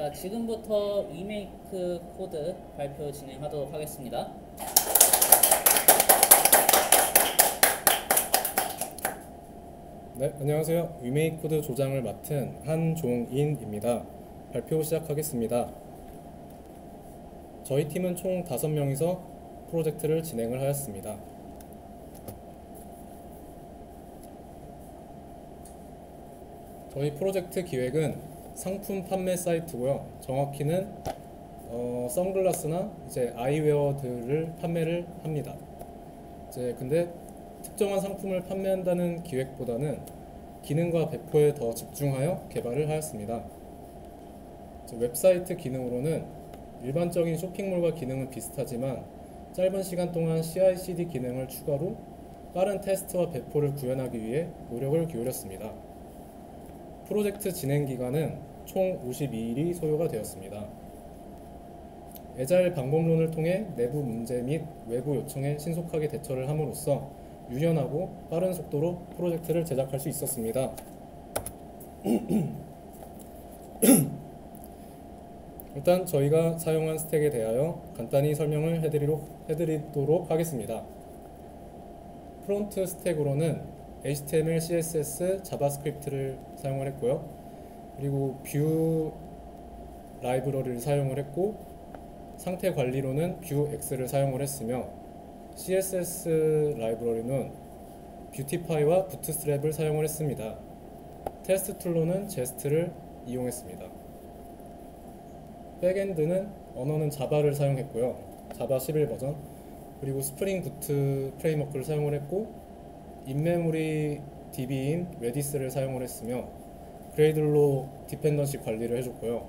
자, 지금부터 위메이크 코드 발표 진행하도록 하겠습니다. 네, 안녕하세요. 위메이크 코드 조장을 맡은 한종인입니다. 발표 시작하겠습니다. 저희 팀은 총 5명이서 프로젝트를 진행을 하였습니다. 저희 프로젝트 기획은 상품 판매 사이트고요. 정확히는 선글라스나 아이웨어들을 판매를 합니다. 근데 특정한 상품을 판매한다는 기획보다는 기능과 배포에 더 집중하여 개발을 하였습니다. 웹사이트 기능으로는 일반적인 쇼핑몰과 기능은 비슷하지만 짧은 시간 동안 CI/CD 기능을 추가로 빠른 테스트와 배포를 구현하기 위해 노력을 기울였습니다. 프로젝트 진행 기간은 총 52일이 소요가 되었습니다. 애자일 방법론을 통해 내부 문제 및 외부 요청에 신속하게 대처를 함으로써 유연하고 빠른 속도로 프로젝트를 제작할 수 있었습니다. 일단 저희가 사용한 스택에 대하여 간단히 설명을 해드리도록 하겠습니다. 프론트 스택으로는 HTML, CSS, 자바스크립트를 사용을 했고요. 그리고 뷰 라이브러리를 사용을 했고, 상태 관리로는 뷰X를 사용을 했으며, CSS 라이브러리는 뷰티파이와 부트스트랩을 사용을 했습니다. 테스트 툴로는 제스트를 이용했습니다. 백엔드는 언어는 자바를 사용했고요. 자바 11 버전, 그리고 스프링 부트 프레임워크를 사용을 했고, 인메모리 DB인 레디스를 사용을 했으며, 그레이들로 디펜던시 관리를 해줬고요.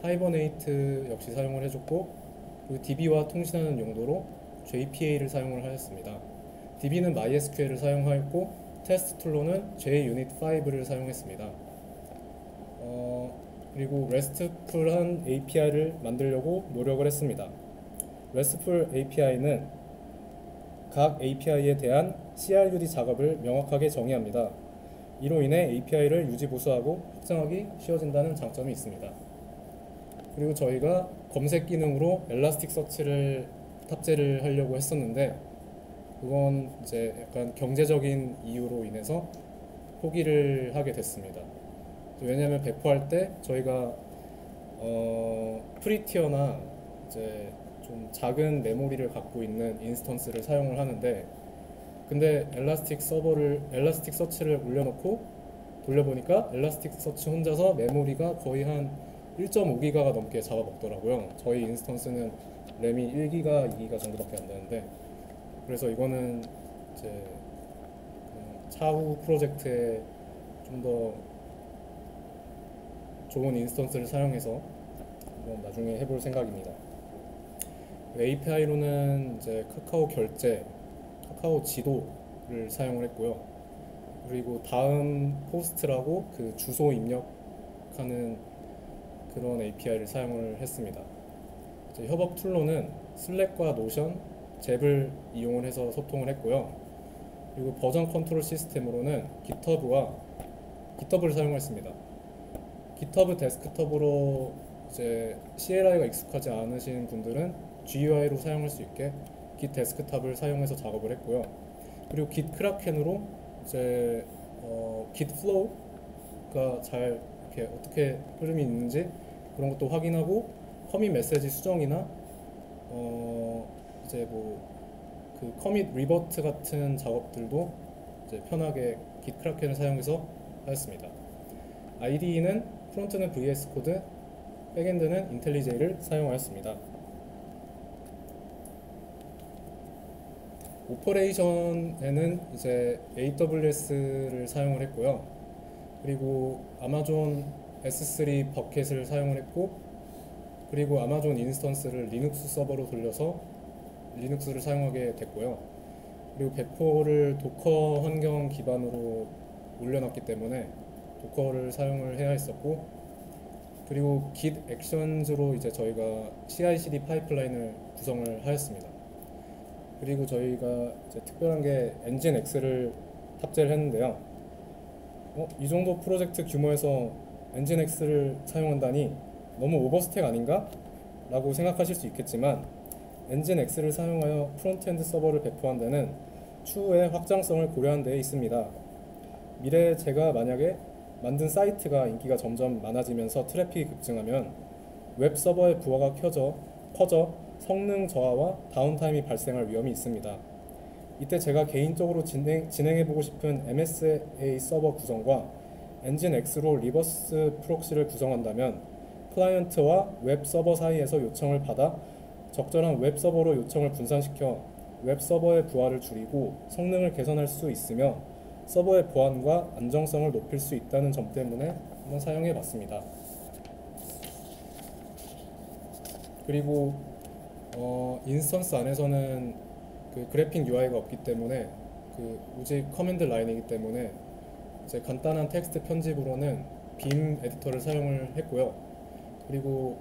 하이버네이트 역시 사용을 해줬고, 그리고 DB와 통신하는 용도로 JPA를 사용을 하였습니다. DB는 MySQL을 사용하였고, 테스트 툴로는 JUnit5를 사용했습니다. 그리고 RESTful한 API를 만들려고 노력을 했습니다. RESTful API는 각 API에 대한 CRUD 작업을 명확하게 정의합니다. 이로 인해 API를 유지보수하고 확장하기 쉬워진다는 장점이 있습니다. 그리고 저희가 검색 기능으로 엘라스틱서치를 탑재를 하려고 했었는데, 그건 약간 경제적인 이유로 인해서 포기를 하게 됐습니다. 왜냐하면 배포할 때 저희가 프리티어나 좀 작은 메모리를 갖고 있는 인스턴스를 사용을 하는데, 근데 엘라스틱 서치를 올려놓고 돌려보니까 엘라스틱 서치 혼자서 메모리가 거의 한 1.5기가가 넘게 잡아먹더라고요. 저희 인스턴스는 램이 1기가, 2기가 정도밖에 안 되는데, 그래서 이거는 차후 프로젝트에 좀 더 좋은 인스턴스를 사용해서 나중에 해볼 생각입니다. API로는 카카오 결제, 카카오 지도를 사용을 했고요. 그리고 다음 포스트라고 그 주소 입력하는 그런 API를 사용을 했습니다. 협업 툴로는 슬랙과 노션, 잽을 이용을 해서 소통을 했고요. 그리고 버전 컨트롤 시스템으로는 GitHub를 사용했습니다. GitHub 데스크톱으로 CLI가 익숙하지 않으신 분들은 GUI로 사용할 수 있게 Git 데스크톱을 사용해서 작업을 했고요. 그리고 Git 크라켄으로 Git 플로우가 잘 이렇게 어떻게 흐름이 있는지 그런 것도 확인하고, 커밋 메시지 수정이나 그 커밋 리버트 같은 작업들도 편하게 Git 크라켄을 사용해서 하였습니다. IDE는 프론트는 VS 코드, 백엔드는 인텔리제이를 사용하였습니다. 오퍼레이션에는 AWS를 사용을 했고요. 그리고 아마존 S3 버켓을 사용을 했고, 그리고 아마존 인스턴스를 리눅스 서버로 돌려서 리눅스를 사용하게 됐고요. 그리고 배포를 도커 환경 기반으로 올려놨기 때문에 도커를 사용을 해야 했었고, 그리고 Git 액션즈로 저희가 CI/CD 파이프라인을 구성을 하였습니다. 그리고 저희가 특별한 게 엔진X를 탑재를 했는데요. 이 정도 프로젝트 규모에서 엔진X를 사용한다니 너무 오버스택 아닌가? 라고 생각하실 수 있겠지만 엔진X를 사용하여 프론트엔드 서버를 배포한 데는 추후의 확장성을 고려한 데 있습니다. 미래에 제가 만약에 만든 사이트가 인기가 점점 많아지면서 트래픽이 급증하면 웹 서버의 부하가 커져 성능 저하와 다운타임이 발생할 위험이 있습니다. 이때 제가 개인적으로 진행해보고 싶은 MSA 서버 구성과 엔진X로 리버스 프록시를 구성한다면 클라이언트와 웹 서버 사이에서 요청을 받아 적절한 웹 서버로 요청을 분산시켜 웹 서버의 부하를 줄이고 성능을 개선할 수 있으며 서버의 보안과 안정성을 높일 수 있다는 점 때문에 한번 사용해 봤습니다. 그리고 인스턴스 안에서는 그 그래픽 UI가 없기 때문에 그 오직 커맨드 라인이기 때문에 이제 간단한 텍스트 편집으로는 빔 에디터를 사용을 했고요. 그리고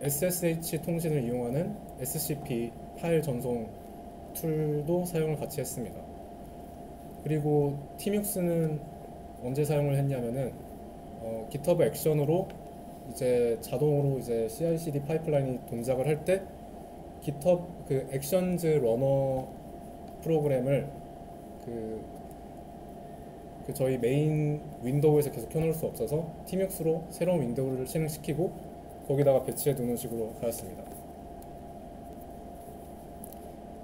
SSH 통신을 이용하는 SCP 파일 전송 툴도 사용을 같이 했습니다. 그리고 티묵스는 언제 사용을 했냐면은 GitHub 액션으로 이제 자동으로 이제 CI/CD 파이프라인이 동작을 할 때 GitHub 그 액션즈 러너 프로그램을 그 저희 메인 윈도우에서 계속 켜놓을 수 없어서 티묵스로 새로운 윈도우를 실행시키고 거기다가 배치해 두는 식으로 하였습니다.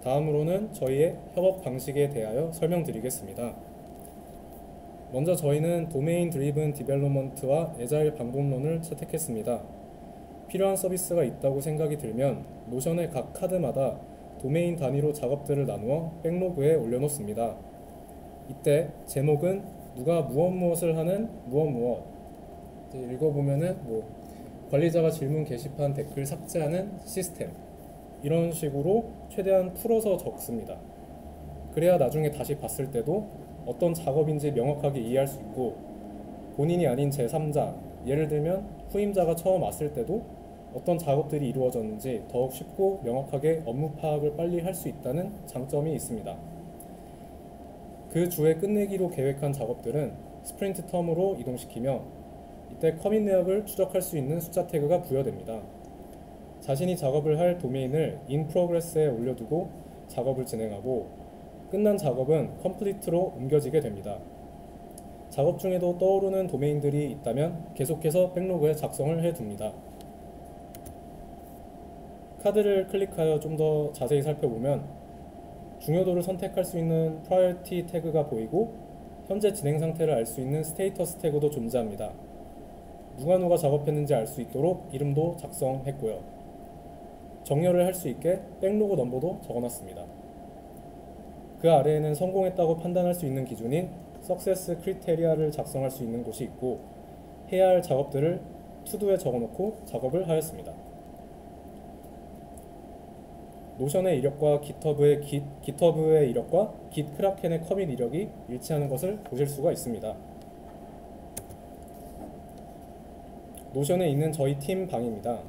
다음으로는 저희의 협업 방식에 대하여 설명드리겠습니다. 먼저 저희는 도메인 드리븐 디벨롭먼트와 애자일 방법론을 채택했습니다. 필요한 서비스가 있다고 생각이 들면 노션의 각 카드마다 도메인 단위로 작업들을 나누어 백로그에 올려놓습니다. 이때 제목은 누가 무엇을 하는 무엇 이제 읽어보면은 뭐 관리자가 질문 게시판 댓글 삭제하는 시스템 이런 식으로 최대한 풀어서 적습니다. 그래야 나중에 다시 봤을 때도 어떤 작업인지 명확하게 이해할 수 있고 본인이 아닌 제3자 예를 들면 후임자가 처음 왔을 때도 어떤 작업들이 이루어졌는지 더욱 쉽고 명확하게 업무 파악을 빨리 할 수 있다는 장점이 있습니다. 그 주에 끝내기로 계획한 작업들은 스프린트 텀으로 이동시키며 이때 커밋 내역을 추적할 수 있는 숫자 태그가 부여됩니다. 자신이 작업을 할 도메인을 in progress에 올려두고 작업을 진행하고 끝난 작업은 complete로 옮겨지게 됩니다. 작업 중에도 떠오르는 도메인들이 있다면 계속해서 백로그에 작성을 해둡니다. 카드를 클릭하여 좀 더 자세히 살펴보면 중요도를 선택할 수 있는 priority 태그가 보이고 현재 진행 상태를 알 수 있는 스테이터스 태그도 존재합니다. 누가 작업했는지 알 수 있도록 이름도 작성했고요. 정렬을 할 수 있게 백로그 넘버도 적어놨습니다. 그 아래에는 성공했다고 판단할 수 있는 기준인 Success Criteria를 작성할 수 있는 곳이 있고 해야 할 작업들을 투두에 적어놓고 작업을 하였습니다. 노션의 이력과 GitHub의 이력과 Gitkraken의 커밋 이력이 일치하는 것을 보실 수가 있습니다. 노션에 있는 저희 팀 방입니다.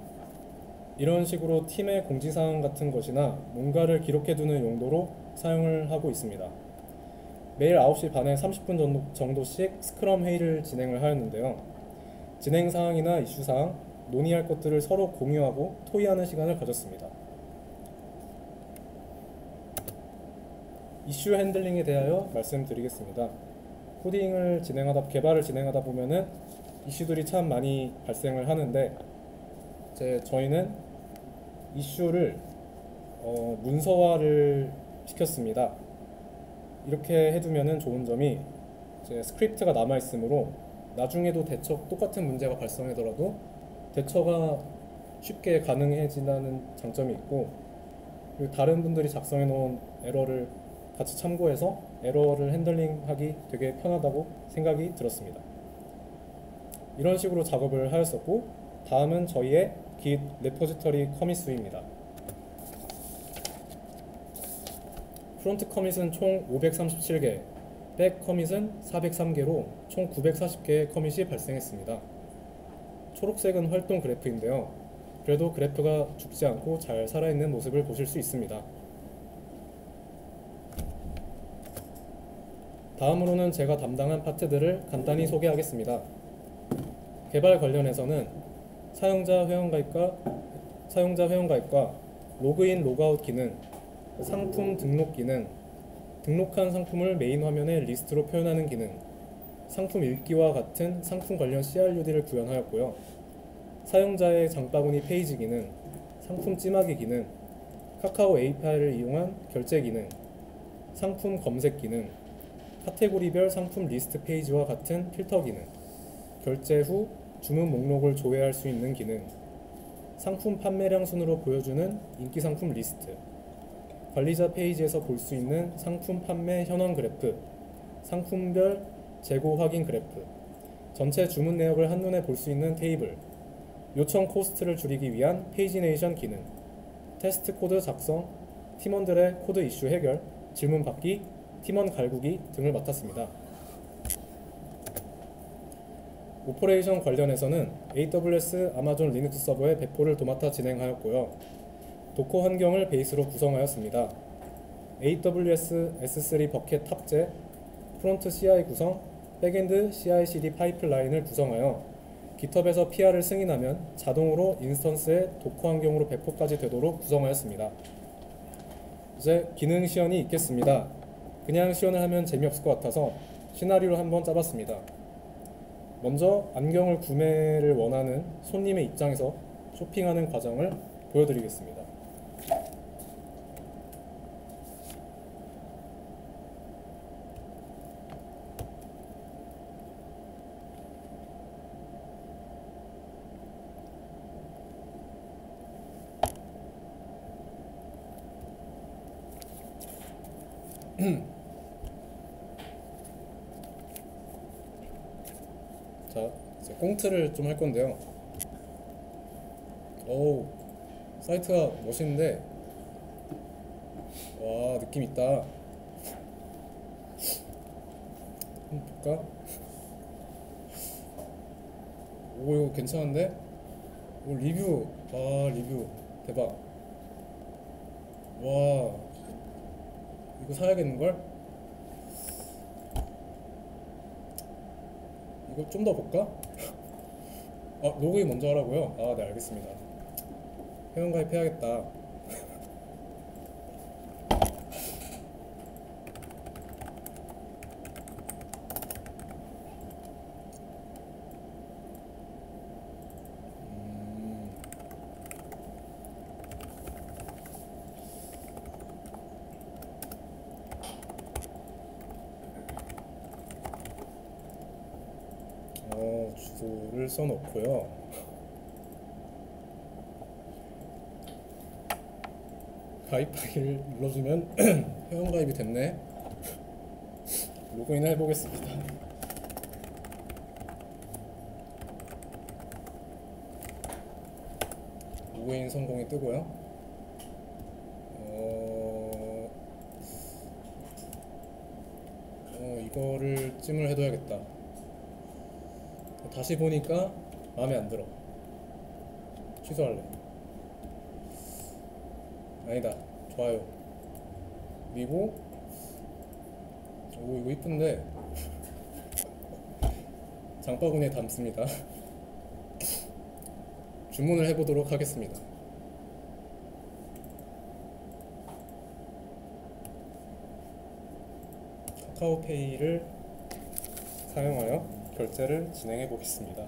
이런 식으로 팀의 공지사항 같은 것이나 뭔가를 기록해두는 용도로 사용을 하고 있습니다. 매일 9시 반에 30분 정도씩 스크럼 회의를 진행을 하였는데요. 진행사항이나 이슈사항, 논의할 것들을 서로 공유하고 토의하는 시간을 가졌습니다. 이슈 핸들링에 대하여 말씀드리겠습니다. 개발을 진행하다 보면은 이슈들이 참 많이 발생을 하는데 저희는 이슈를 문서화를 시켰습니다. 이렇게 해두면은 좋은 점이 스크립트가 남아있으므로 나중에도 똑같은 문제가 발생하더라도 대처가 쉽게 가능해진다는 장점이 있고 그리고 다른 분들이 작성해 놓은 에러를 같이 참고해서 에러를 핸들링하기 되게 편하다고 생각이 들었습니다. 이런 식으로 작업을 하였었고 다음은 저희의 Git 레포지터리 커밋 수입니다. 프론트 커밋은 총 537개, 백 커밋은 403개로 총 940개의 커밋이 발생했습니다. 초록색은 활동 그래프인데요. 그래도 그래프가 죽지 않고 잘 살아있는 모습을 보실 수 있습니다. 다음으로는 제가 담당한 파트들을 간단히 소개하겠습니다. 개발 관련해서는 사용자 회원가입과 로그인 로그아웃 기능, 상품 등록 기능, 등록한 상품을 메인 화면에 리스트로 표현하는 기능, 상품 읽기와 같은 상품 관련 CRUD를 구현하였고요. 사용자의 장바구니 페이지 기능, 상품 찜하기 기능, 카카오 API를 이용한 결제 기능, 상품 검색 기능, 카테고리별 상품 리스트 페이지와 같은 필터 기능, 결제 후 주문 목록을 조회할 수 있는 기능, 상품 판매량 순으로 보여주는 인기 상품 리스트, 관리자 페이지에서 볼 수 있는 상품 판매 현황 그래프, 상품별 재고 확인 그래프, 전체 주문 내역을 한눈에 볼 수 있는 테이블, 요청 코스트를 줄이기 위한 페이지네이션 기능, 테스트 코드 작성, 팀원들의 코드 이슈 해결, 질문 받기, 팀원 갈구기 등을 맡았습니다. 오퍼레이션 관련해서는 AWS 아마존 리눅스 서버의 배포를 도맡아 진행하였고요. 도커 환경을 베이스로 구성하였습니다. AWS S3 버켓 탑재, 프론트 CI 구성, 백엔드 CI/CD 파이프라인을 구성하여 GitHub에서 PR을 승인하면 자동으로 인스턴스의 도커 환경으로 배포까지 되도록 구성하였습니다. 이제 기능 시연이 있겠습니다. 그냥 시연을 하면 재미없을 것 같아서 시나리오를 한번 짜봤습니다. 먼저 안경을 구매를 원하는 손님의 입장에서 쇼핑하는 과정을 보여드리겠습니다. 자, 이제 꽁트를 좀 할 건데요. 오, 사이트가 멋있는데, 와, 느낌 있다. 한번 볼까? 오, 이거 괜찮은데? 오, 리뷰, 와, 리뷰 대박. 와, 이거 사야겠는걸? 이거 좀 더 볼까? 아, 로그인 먼저 하라고요? 아, 네, 알겠습니다. 회원가입 해야겠다. 주소를 써놓고요. 가입하기를 눌러주면 회원가입이 됐네. 로그인 해보겠습니다. 로그인 성공이 뜨고요. 이거를 찜을 해둬야겠다. 다시 보니까 마음에 안 들어. 취소할래. 아니다. 좋아요. 그리고 오, 이거 이쁜데 장바구니에 담습니다. 주문을 해보도록 하겠습니다. 카카오페이를 사용하여 결제를 진행해 보겠습니다.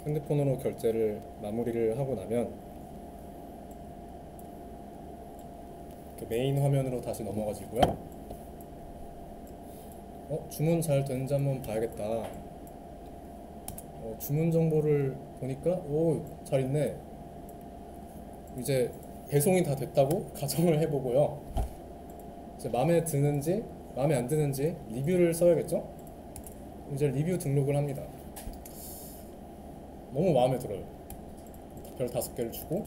핸드폰으로 결제를 마무리를 하고 나면 메인 화면으로 다시 넘어가지고요. 주문 잘 되는지 한번 봐야겠다. 주문 정보를 보니까 오, 잘 있네. 이제 배송이 다 됐다고 가정을 해보고요. 이제 마음에 드는지 마음에 안 드는지 리뷰를 써야겠죠. 이제 리뷰 등록을 합니다. 너무 마음에 들어요. 별 5개를 주고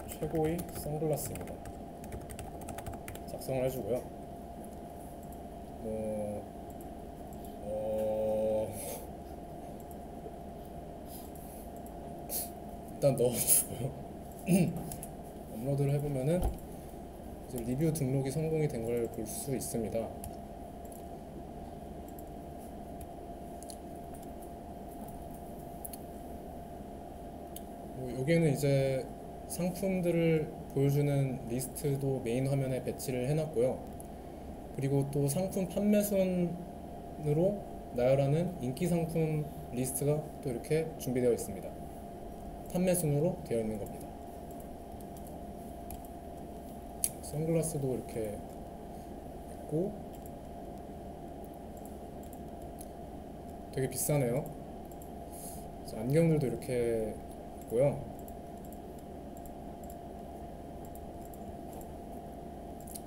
최고의 선글라스입니다. 작성을 해주고요. 일단 넣어주고요. 업로드를 해보면은 이제 리뷰 등록이 성공이 된 걸 볼 수 있습니다. 여기에는 이제 상품들을 보여주는 리스트도 메인 화면에 배치를 해놨고요. 그리고 또 상품 판매순으로 나열하는 인기 상품 리스트가 또 이렇게 준비되어 있습니다. 판매순으로 되어 있는 겁니다. 선글라스도 이렇게 있고 되게 비싸네요. 안경들도 이렇게 있고요.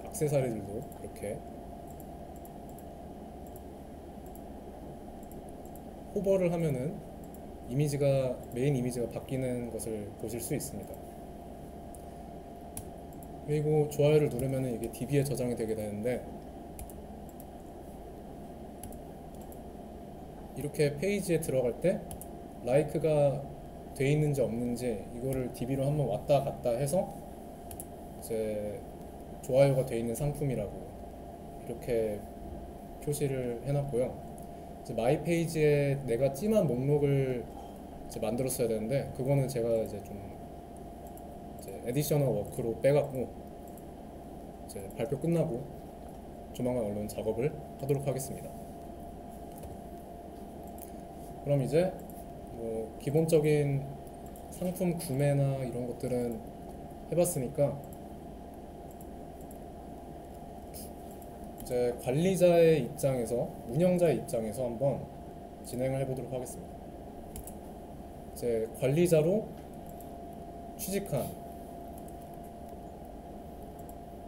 액세서리들도 이렇게 호버를 하면은 메인 이미지가 바뀌는 것을 보실 수 있습니다. 그리고 좋아요를 누르면은 이게 DB에 저장이 되게 되는데, 이렇게 페이지에 들어갈 때 라이크가 돼 있는지 없는지 이거를 DB로 한번 왔다 갔다 해서 이제 좋아요가 돼 있는 상품이라고 이렇게 표시를 해놨고요. 이제 마이 페이지에 내가 찜한 목록을 이제 만들었어야 되는데, 그거는 제가 이제 좀 이제 에디셔널 워크로 빼갖고 이제 발표 끝나고 조만간 얼른 작업을 하도록 하겠습니다. 그럼 이제 뭐 기본적인 상품 구매나 이런 것들은 해봤으니까 이제 관리자의 입장에서, 운영자의 입장에서 한번 진행을 해보도록 하겠습니다. 이제 관리자로 취직한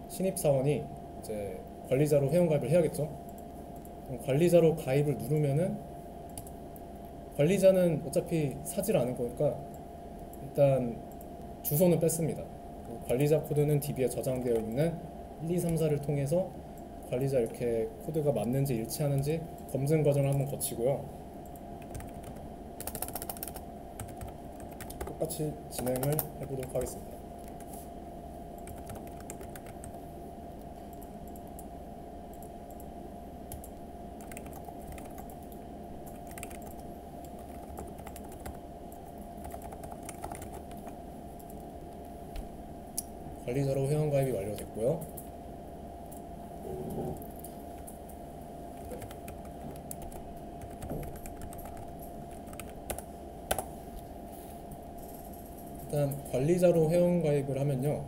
신입사원이 이제 관리자로 회원가입을 해야겠죠. 그럼 관리자로 가입을 누르면은 관리자는 어차피 사질 않을 거니까 일단 주소는 뺐습니다. 관리자 코드는 DB에 저장되어 있는 1, 2, 3, 4를 통해서 관리자 이렇게 코드가 맞는지 일치하는지 검증 과정을 한번 거치고요. 똑같이 진행을 해보도록 하겠습니다. 관리자로 회원가입이 완료됐고요. 일단 관리자로 회원가입을 하면요,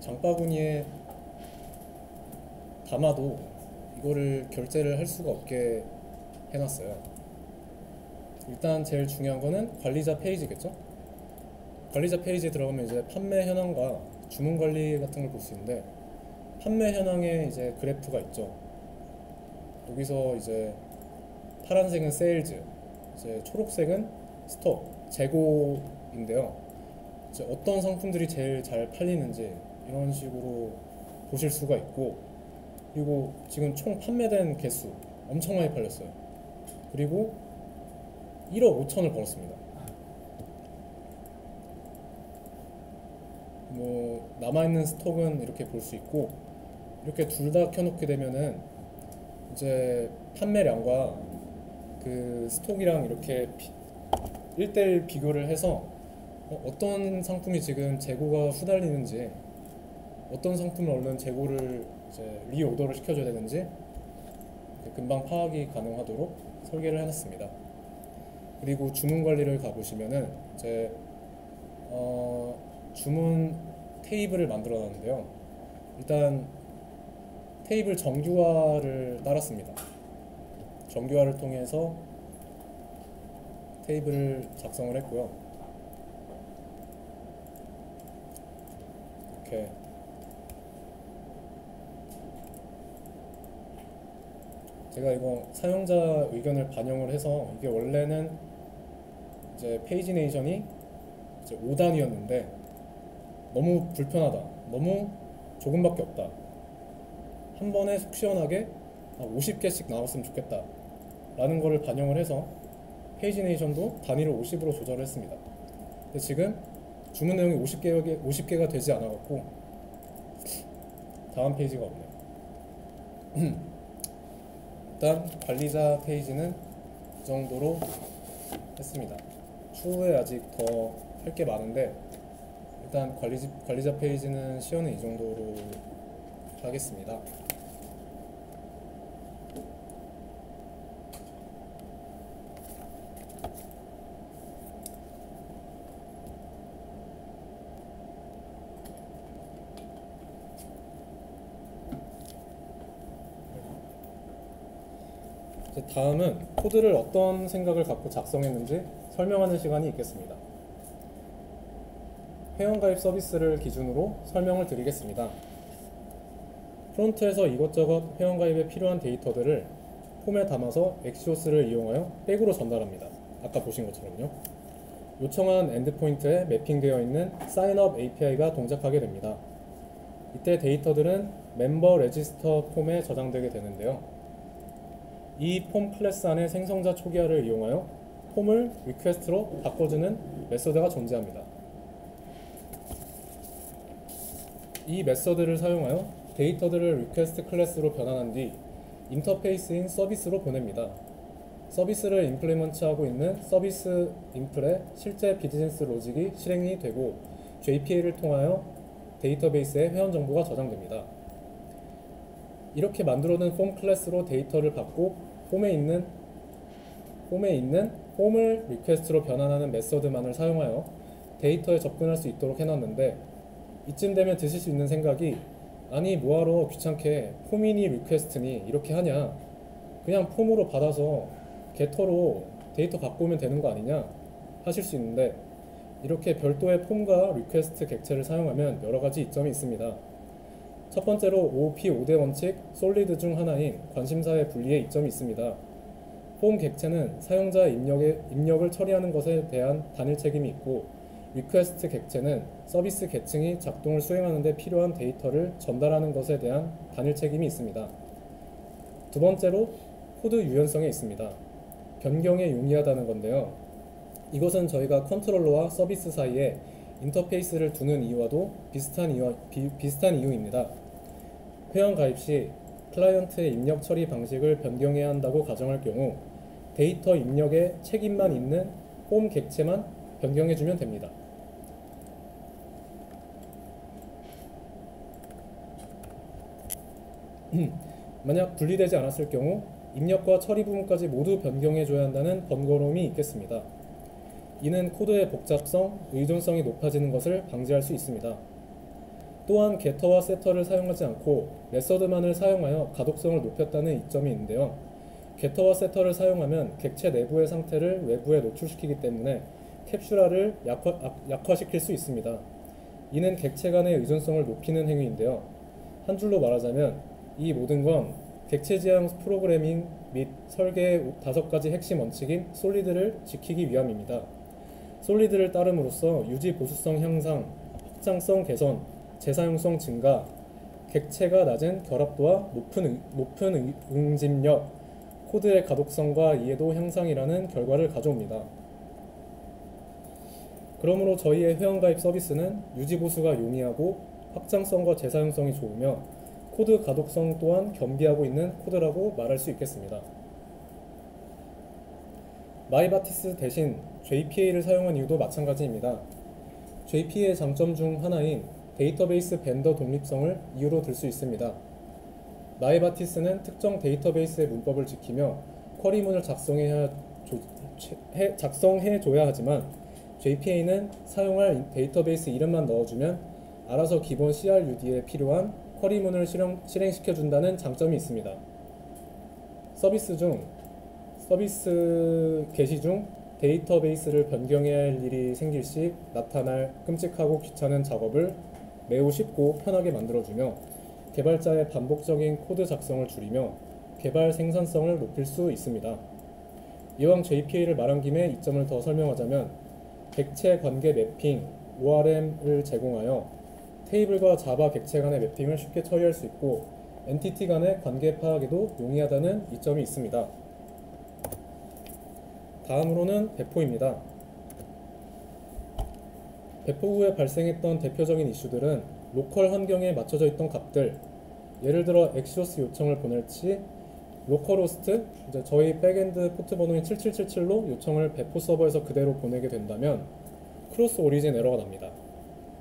장바구니에 담아도 이거를 결제를 할 수가 없게 해놨어요. 일단 제일 중요한 거는 관리자 페이지겠죠. 관리자 페이지에 들어가면 이제 판매 현황과 주문 관리 같은 걸 볼 수 있는데, 판매 현황에 이제 그래프가 있죠. 여기서 이제 파란색은 세일즈, 이제 초록색은 스톡, 재고인데요. 이제 어떤 상품들이 제일 잘 팔리는지 이런 식으로 보실 수가 있고, 그리고 지금 총 판매된 개수 엄청 많이 팔렸어요. 그리고 1억 5천을 벌었습니다. 뭐 남아있는 스톡은 이렇게 볼 수 있고, 이렇게 둘 다 켜놓게 되면은 이제 판매량과 그 스톡이랑 이렇게 1대1 비교를 해서 어떤 상품이 지금 재고가 후달리는지, 어떤 상품을 얼른 재고를 이제 리오더를 시켜줘야 되는지 금방 파악이 가능하도록 설계를 해놨습니다. 그리고 주문 관리를 가보시면은 이제 주문 테이블을 만들어 놨는데요. 일단 테이블 정규화를 따랐습니다. 정규화를 통해서 테이블을 작성을 했고요. 이렇게 제가 이거 사용자 의견을 반영을 해서, 이게 원래는 이제 페이지네이션이 이제 5단이었는데 너무 불편하다, 너무 조금밖에 없다, 한 번에 속 시원하게 50개씩 나왔으면 좋겠다 라는 거를 반영을 해서 페이지네이션도 단위를 50으로 조절을 했습니다. 근데 지금 주문 내용이 50개가 되지 않아갖고 다음 페이지가 없네요. 일단 관리자 페이지는 이 정도로 했습니다. 추후에 아직 더 할 게 많은데 일단 관리자 페이지는 시연은 이 정도로 하겠습니다. 이제 다음은 코드를 어떤 생각을 갖고 작성했는지 설명하는 시간이 있겠습니다. 회원가입 서비스를 기준으로 설명을 드리겠습니다. 프론트에서 이것저것 회원가입에 필요한 데이터들을 폼에 담아서 엑시오스를 이용하여 백으로 전달합니다. 아까 보신 것처럼요. 요청한 엔드포인트에 매핑되어 있는 사인업 API가 동작하게 됩니다. 이때 데이터들은 멤버 레지스터 폼에 저장되게 되는데요. 이 폼 클래스 안에 생성자 초기화를 이용하여 폼을 리퀘스트로 바꿔주는 메서드가 존재합니다. 이 메서드를 사용하여 데이터들을 리퀘스트 클래스로 변환한 뒤 인터페이스인 서비스로 보냅니다. 서비스를 임플리먼트하고 있는 서비스 인플에 실제 비즈니스 로직이 실행이 되고 JPA를 통하여 데이터베이스에 회원 정보가 저장됩니다. 이렇게 만들어낸 폼 클래스로 데이터를 받고 폼에 있는 폼을 리퀘스트로 변환하는 메서드만을 사용하여 데이터에 접근할 수 있도록 해놨는데 이쯤 되면 드실 수 있는 생각이 아니 뭐하러 귀찮게 폼이니 리퀘스트니 이렇게 하냐 그냥 폼으로 받아서 게터로 데이터 갖고 오면 되는 거 아니냐 하실 수 있는데 이렇게 별도의 폼과 리퀘스트 객체를 사용하면 여러가지 이점이 있습니다. 첫 번째로 OOP 5대 원칙 솔리드 중 하나인 관심사의 분리에 이점이 있습니다. 폼 객체는 사용자의 입력을 처리하는 것에 대한 단일 책임이 있고 리퀘스트 객체는 서비스 계층이 작동을 수행하는 데 필요한 데이터를 전달하는 것에 대한 단일 책임이 있습니다. 두 번째로 코드 유연성에 있습니다. 변경에 용이하다는 건데요. 이것은 저희가 컨트롤러와 서비스 사이에 인터페이스를 두는 이유와도 비슷한 이유입니다. 회원 가입 시 클라이언트의 입력 처리 방식을 변경해야 한다고 가정할 경우 데이터 입력에 책임만 있는 폼 객체만 변경해주면 됩니다. 만약 분리되지 않았을 경우 입력과 처리 부분까지 모두 변경해줘야 한다는 번거로움이 있겠습니다. 이는 코드의 복잡성, 의존성이 높아지는 것을 방지할 수 있습니다. 또한 게터와 세터를 사용하지 않고 메서드만을 사용하여 가독성을 높였다는 이점이 있는데요. 게터와 세터를 사용하면 객체 내부의 상태를 외부에 노출시키기 때문에 캡슐화를 약화시킬 수 있습니다. 이는 객체 간의 의존성을 높이는 행위인데요. 한 줄로 말하자면 이 모든 건 객체 지향 프로그래밍 및 설계의 5가지 핵심 원칙인 솔리드를 지키기 위함입니다. 솔리드를 따름으로써 유지 보수성 향상, 확장성 개선, 재사용성 증가, 객체가 낮은 결합도와 높은 응집력, 코드의 가독성과 이해도 향상이라는 결과를 가져옵니다. 그러므로 저희의 회원가입 서비스는 유지보수가 용이하고 확장성과 재사용성이 좋으며 코드 가독성 또한 겸비하고 있는 코드라고 말할 수 있겠습니다. 마이바티스 대신 JPA를 사용한 이유도 마찬가지입니다. JPA의 장점 중 하나인 데이터베이스 벤더 독립성을 이유로 들 수 있습니다. 마이바티스는 특정 데이터베이스의 문법을 지키며 쿼리문을 작성해줘야 하지만 JPA는 사용할 데이터베이스 이름만 넣어주면 알아서 기본 CRUD에 필요한 쿼리문을 실행시켜준다는 장점이 있습니다. 서비스 게시 중 데이터베이스를 변경해야 할 일이 생길 시 나타날 끔찍하고 귀찮은 작업을 매우 쉽고 편하게 만들어주며 개발자의 반복적인 코드 작성을 줄이며 개발 생산성을 높일 수 있습니다. 이왕 JPA를 말한 김에 이점을 더 설명하자면 객체 관계 매핑, ORM을 제공하여 테이블과 자바 객체 간의 매핑을 쉽게 처리할 수 있고 엔티티 간의 관계 파악에도 용이하다는 이점이 있습니다. 다음으로는 배포입니다. 배포 후에 발생했던 대표적인 이슈들은 로컬 환경에 맞춰져 있던 값들, 예를 들어 엑시오스 요청을 보낼 시 로컬호스트, 이제 저희 백엔드 포트 번호인 7777로 요청을 배포 서버에서 그대로 보내게 된다면 크로스 오리진 에러가 납니다.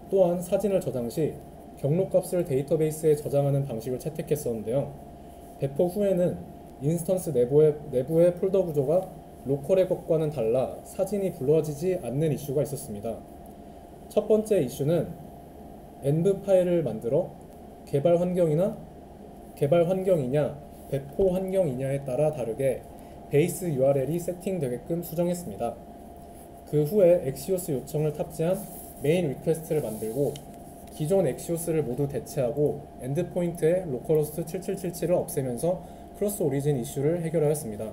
또한 사진을 저장 시 경로값을 데이터베이스에 저장하는 방식을 채택했었는데요. 배포 후에는 인스턴스 내부의 폴더 구조가 로컬의 것과는 달라 사진이 불러지지 않는 이슈가 있었습니다. 첫 번째 이슈는 env 파일을 만들어 개발 환경이냐 배포 환경이냐에 따라 다르게 베이스 URL이 세팅되게끔 수정했습니다. 그 후에 엑시오스 요청을 탑재한 메인 리퀘스트를 만들고 기존 엑시오스를 모두 대체하고 엔드포인트에 로컬호스트 7777을 없애면서 크로스 오리진 이슈를 해결하였습니다.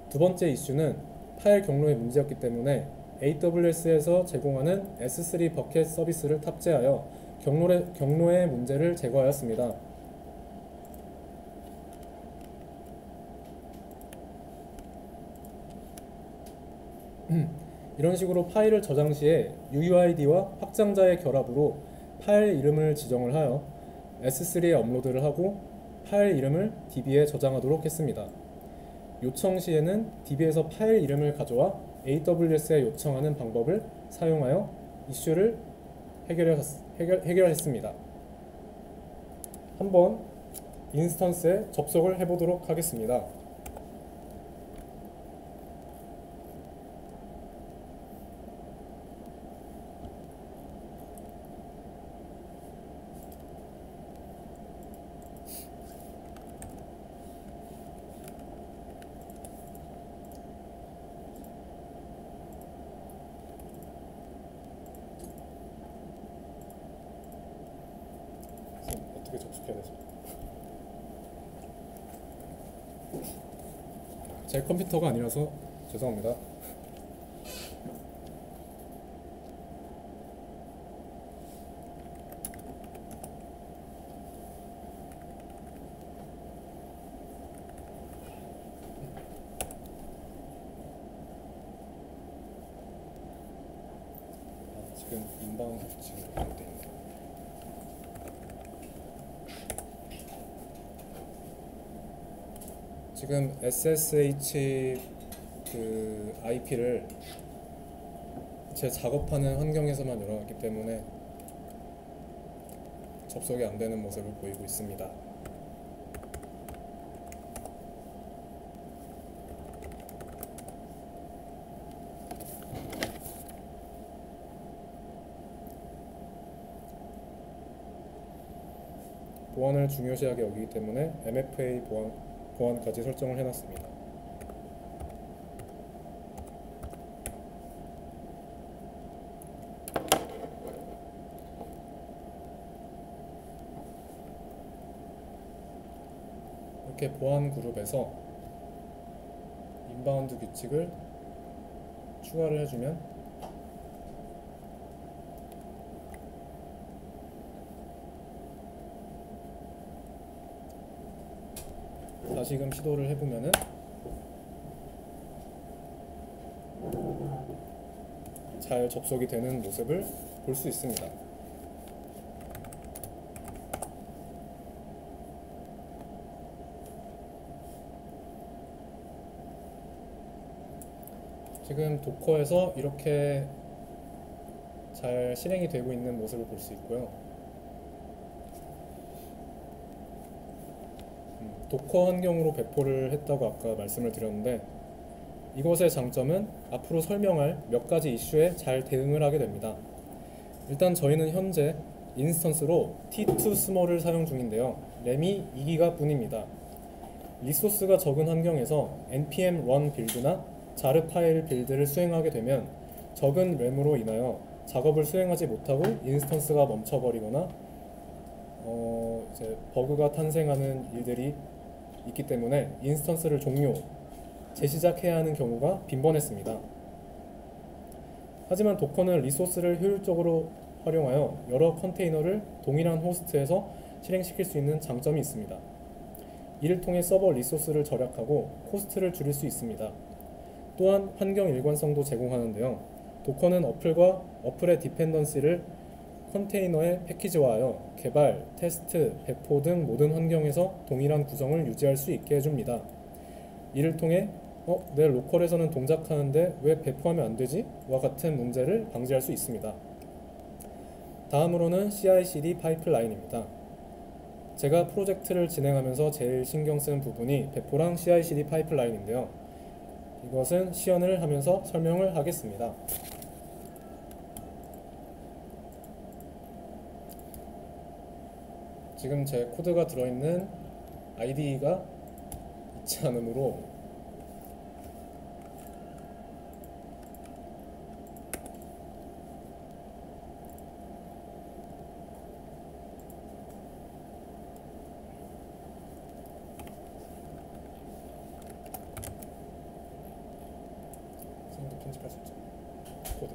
두 번째 이슈는 파일 경로의 문제였기 때문에 AWS에서 제공하는 S3 버켓 서비스를 탑재하여 경로의 문제를 제거하였습니다. 이런 식으로 파일을 저장 시에 UUID와 확장자의 결합으로 파일 이름을 지정을 하여 S3에 업로드를 하고 파일 이름을 DB에 저장하도록 했습니다. 요청 시에는 DB에서 파일 이름을 가져와 AWS에 요청하는 방법을 사용하여 이슈를 해결했습니다. 한번 인스턴스에 접속을 해보도록 하겠습니다. 어떻게 접속해야 되죠? 제 컴퓨터가 아니라서 죄송합니다. 지금 인바운드 지금 돼 있네요. 지금 SSH 그 IP를 제 작업하는 환경에서만 열어놨기 때문에 접속이 안 되는 모습을 보이고 있습니다. 보안을 중요시하게 여기기 때문에 MFA 보안까지 설정을 해놨습니다. 이렇게 보안 그룹에서 인바운드 규칙을 추가를 해주면 다시금 시도를 해보면은 잘 접속이 되는 모습을 볼 수 있습니다. 지금 도커에서 이렇게 잘 실행이 되고 있는 모습을 볼 수 있고요. 도커 환경으로 배포를 했다고 아까 말씀을 드렸는데 이것의 장점은 앞으로 설명할 몇 가지 이슈에 잘 대응을 하게 됩니다. 일단 저희는 현재 인스턴스로 T2 스몰을 사용 중인데요. 램이 2기가 뿐입니다. 리소스가 적은 환경에서 npm run 빌드나 자르 파일 빌드를 수행하게 되면 적은 램으로 인하여 작업을 수행하지 못하고 인스턴스가 멈춰버리거나 이제 버그가 탄생하는 일들이 있기 때문에 인스턴스를 재시작해야 하는 경우가 빈번했습니다. 하지만 도커는 리소스를 효율적으로 활용하여 여러 컨테이너를 동일한 호스트에서 실행시킬 수 있는 장점이 있습니다. 이를 통해 서버 리소스를 절약하고 코스트를 줄일 수 있습니다. 또한 환경 일관성도 제공하는데요. 도커는 어플의 디펜던시를 컨테이너에 패키지화하여 개발, 테스트, 배포 등 모든 환경에서 동일한 구성을 유지할 수 있게 해줍니다. 이를 통해 내 로컬에서는 동작하는데 왜 배포하면 안 되지? 와 같은 문제를 방지할 수 있습니다. 다음으로는 CI/CD 파이프라인입니다. 제가 프로젝트를 진행하면서 제일 신경 쓴 부분이 배포랑 CI/CD 파이프라인인데요. 이것은 시연을 하면서 설명을 하겠습니다. 지금 제 코드가 들어있는 IDE가 있지 않으므로 편집할 수 있죠. 코드.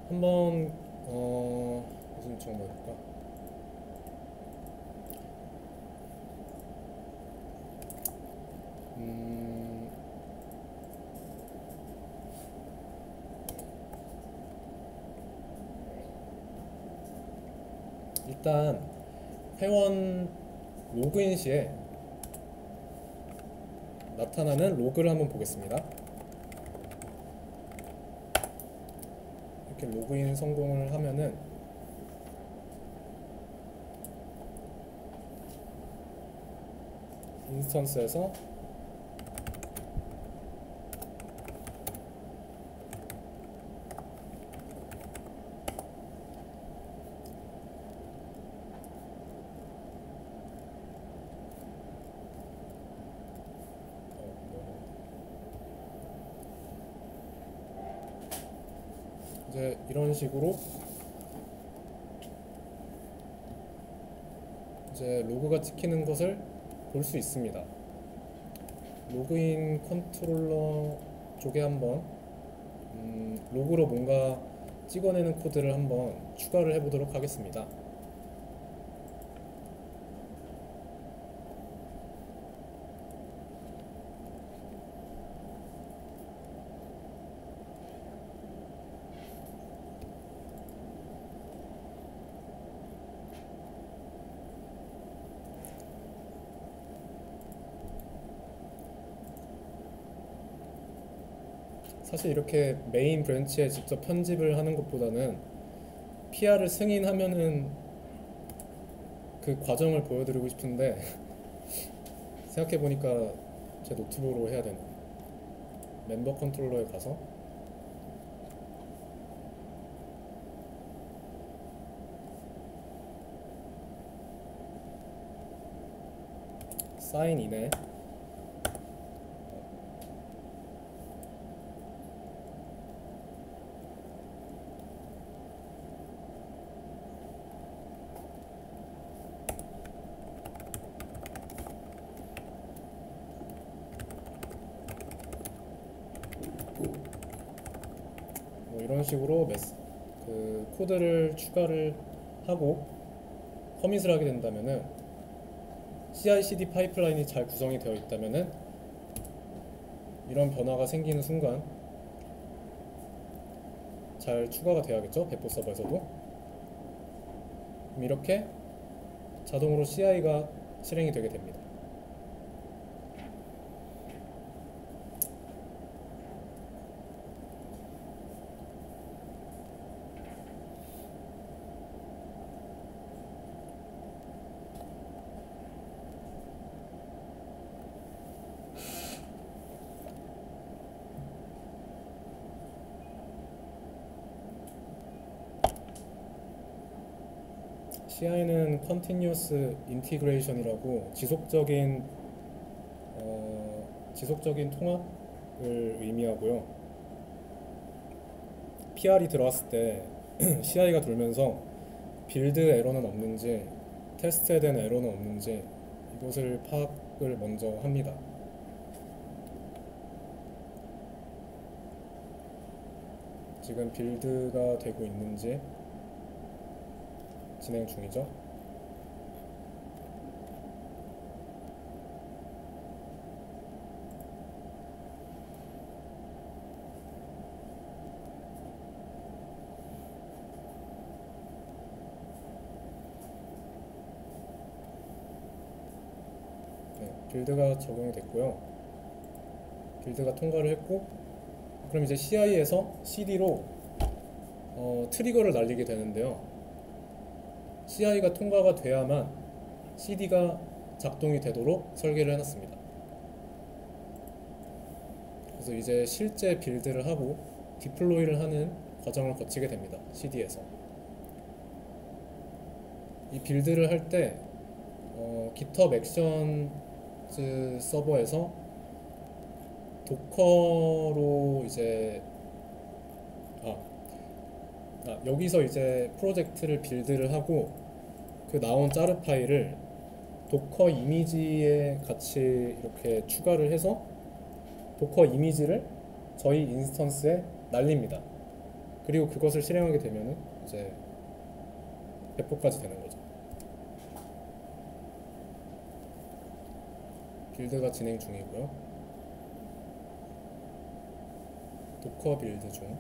한번 무슨 정보 해볼까? 일단 회원 로그인 시에 나타나는 로그를 한번 보겠습니다. 이렇게 로그인 성공을 하면은 인스턴스에서 이제 이런 식으로 이제 로그가 찍히는 것을 볼 수 있습니다. 로그인 컨트롤러 쪽에 한번 로그로 뭔가 찍어내는 코드를 한번 추가를 해보도록 하겠습니다. 사실 이렇게 메인 브랜치에 직접 편집을 하는 것보다는 PR을 승인하면은 그 과정을 보여드리고 싶은데 생각해보니까 제 노트북으로 해야 되네. 멤버 컨트롤러에 가서 사인인에 뭐 이런 식으로 그 코드를 추가를 하고 커밋을 하게 된다면은 CI/CD 파이프라인이 잘 구성이 되어 있다면은 이런 변화가 생기는 순간 잘 추가가 되어야겠죠? 배포 서버에서도. 그럼 이렇게 자동으로 CI가 실행이 되게 됩니다. CI는 Continuous Integration이라고 지속적인 통합을 의미하고요. PR이 들어왔을 때 CI가 돌면서 빌드 에러는 없는지 테스트에 대한 에러는 없는지 이것을 파악을 먼저 합니다. 지금 빌드가 되고 있는지 진행 중이죠. 빌드가 적용이 됐고요. 빌드가 통과를 했고, 그럼 이제 CI에서 CD로 트리거를 날리게 되는데요. CI가 통과가 돼야만 CD가 작동이 되도록 설계를 해놨습니다. 그래서 이제 실제 빌드를 하고 디플로이를 하는 과정을 거치게 됩니다. CD에서. 이 빌드를 할 때 GitHub 액션즈 서버에서 도커로 이제 여기서 이제 프로젝트를 빌드를 하고 그 나온 자르 파일을 도커 이미지에 같이 이렇게 추가를 해서 도커 이미지를 저희 인스턴스에 날립니다. 그리고 그것을 실행하게 되면은 이제 배포까지 되는 거죠. 빌드가 진행 중이고요. 도커 빌드 중.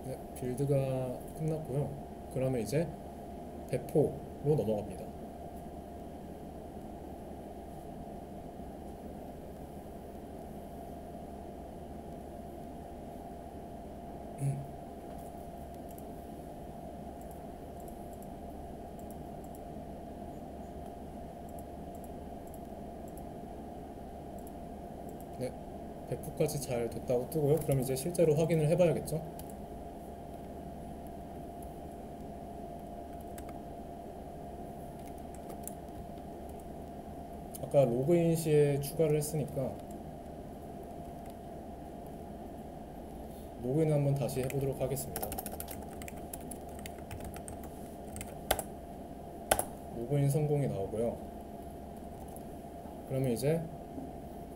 네, 빌드가 끝났고요. 그러면 이제 배포로 넘어갑니다. 네, 배포까지 잘 됐다고 뜨고요. 그럼 이제 실제로 확인을 해봐야겠죠? 아까 로그인 시에 추가를 했으니까 로그인 한번 다시 해보도록 하겠습니다. 로그인 성공이 나오고요. 그러면 이제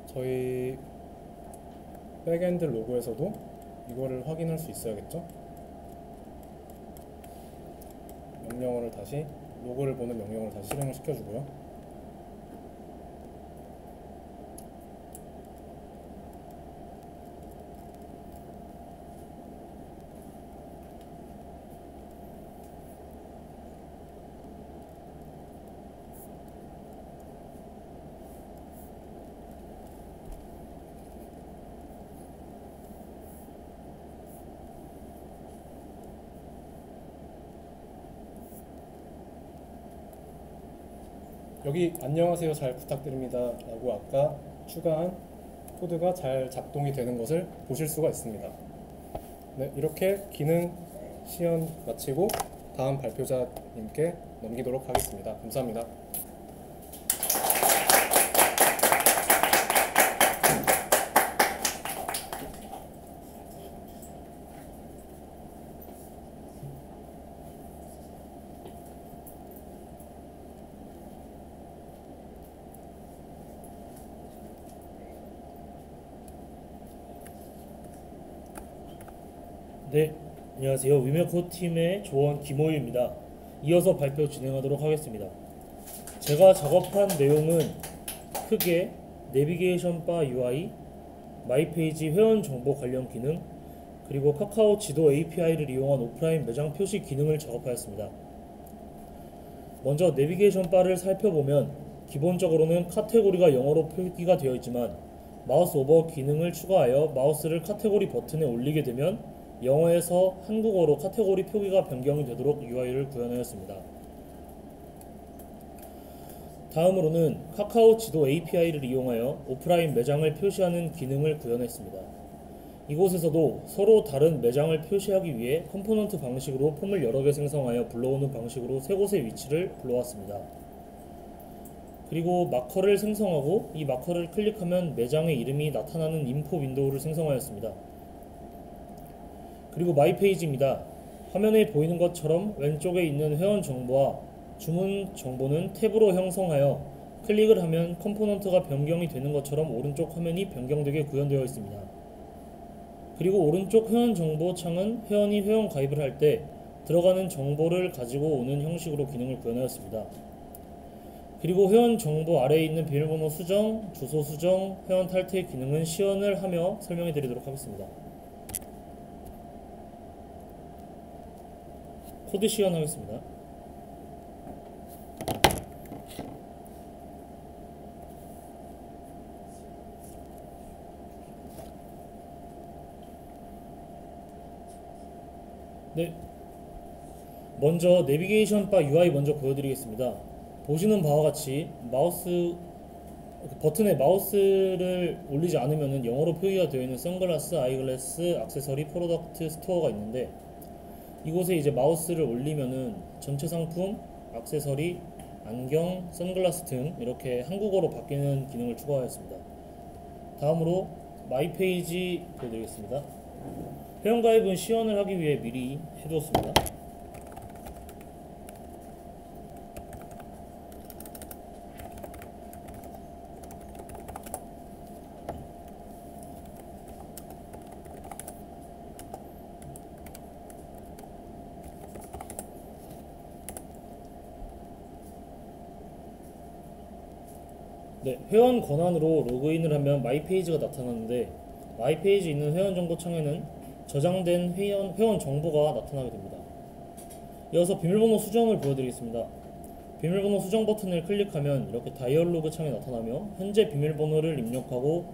저희 백엔드 로그에서도 이거를 확인할 수 있어야겠죠? 명령어를 다시 로그를 보는 명령어를 다시 실행을 시켜주고요. 여기 안녕하세요 잘 부탁드립니다 라고 아까 추가한 코드가 잘 작동이 되는 것을 보실 수가 있습니다. 네, 이렇게 기능 시연 마치고 다음 발표자님께 넘기도록 하겠습니다. 감사합니다. 네, 안녕하세요. 위메코 팀의 조원 김호유입니다. 이어서 발표 진행하도록 하겠습니다. 제가 작업한 내용은 크게 내비게이션 바 UI, 마이페이지 회원 정보 관련 기능, 그리고 카카오 지도 API를 이용한 오프라인 매장 표시 기능을 작업하였습니다. 먼저 내비게이션 바를 살펴보면 기본적으로는 카테고리가 영어로 표기가 되어 있지만 마우스 오버 기능을 추가하여 마우스를 카테고리 버튼에 올리게 되면 영어에서 한국어로 카테고리 표기가 변경이 되도록 UI를 구현하였습니다. 다음으로는 카카오 지도 API를 이용하여 오프라인 매장을 표시하는 기능을 구현했습니다. 이곳에서도 서로 다른 매장을 표시하기 위해 컴포넌트 방식으로 폼을 여러 개 생성하여 불러오는 방식으로 세 곳의 위치를 불러왔습니다. 그리고 마커를 생성하고 이 마커를 클릭하면 매장의 이름이 나타나는 인포 윈도우를 생성하였습니다. 그리고 마이페이지입니다. 화면에 보이는 것처럼 왼쪽에 있는 회원 정보와 주문 정보는 탭으로 형성하여 클릭을 하면 컴포넌트가 변경이 되는 것처럼 오른쪽 화면이 변경되게 구현되어 있습니다. 그리고 오른쪽 회원 정보 창은 회원이 회원 가입을 할 때 들어가는 정보를 가지고 오는 형식으로 기능을 구현하였습니다. 그리고 회원 정보 아래에 있는 비밀번호 수정, 주소 수정, 회원 탈퇴 기능은 시연을 하며 설명해 드리도록 하겠습니다. 코드 시연하겠습니다. 네, 먼저 내비게이션 바 UI 먼저 보여드리겠습니다. 보시는 바와 같이 버튼에 마우스를 올리지 않으면 영어로 표기가 되어 있는 선글라스, 아이글래스, 액세서리, 프로덕트, 스토어가 있는데 이곳에 이제 마우스를 올리면은 전체 상품, 액세서리, 안경, 선글라스 등 이렇게 한국어로 바뀌는 기능을 추가하였습니다. 다음으로 마이 페이지 보여드리겠습니다. 회원가입은 시연을 하기 위해 미리 해두었습니다. 네, 회원 권한으로 로그인을 하면 마이 페이지가 나타나는데 마이 페이지 있는 회원 정보 창에는 저장된 회원 정보가 나타나게 됩니다. 이어서 비밀번호 수정을 보여드리겠습니다. 비밀번호 수정 버튼을 클릭하면 이렇게 다이얼로그 창이 나타나며 현재 비밀번호를 입력하고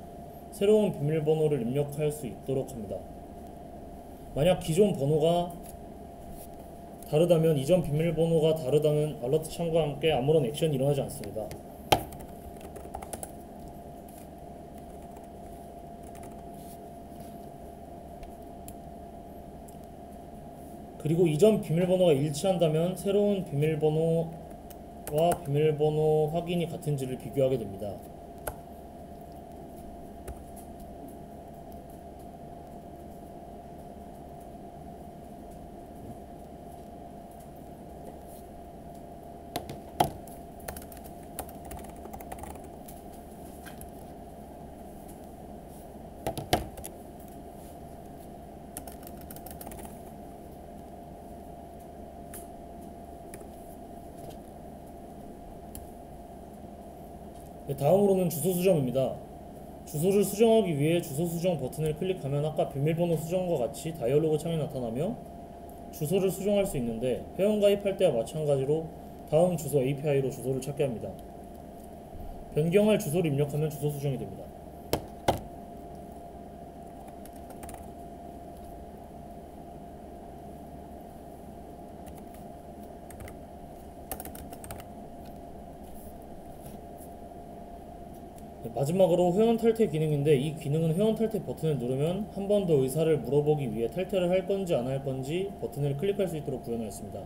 새로운 비밀번호를 입력할 수 있도록 합니다. 만약 기존 번호가 다르다면 이전 비밀번호가 다르다는 알러트 창과 함께 아무런 액션이 일어나지 않습니다. 그리고 이전 비밀번호가 일치한다면 새로운 비밀번호와 비밀번호 확인이 같은지를 비교하게 됩니다. 다음으로는 주소 수정입니다. 주소를 수정하기 위해 주소 수정 버튼을 클릭하면 아까 비밀번호 수정과 같이 다이얼로그 창이 나타나며 주소를 수정할 수 있는데 회원가입할 때와 마찬가지로 다음 주소 API로 주소를 찾게 합니다. 변경할 주소를 입력하면 주소 수정이 됩니다. 마지막으로 회원 탈퇴 기능인데 이 기능은 회원 탈퇴 버튼을 누르면 한 번 더 의사를 물어보기 위해 탈퇴를 할 건지 안 할 건지 버튼을 클릭할 수 있도록 구현하였습니다.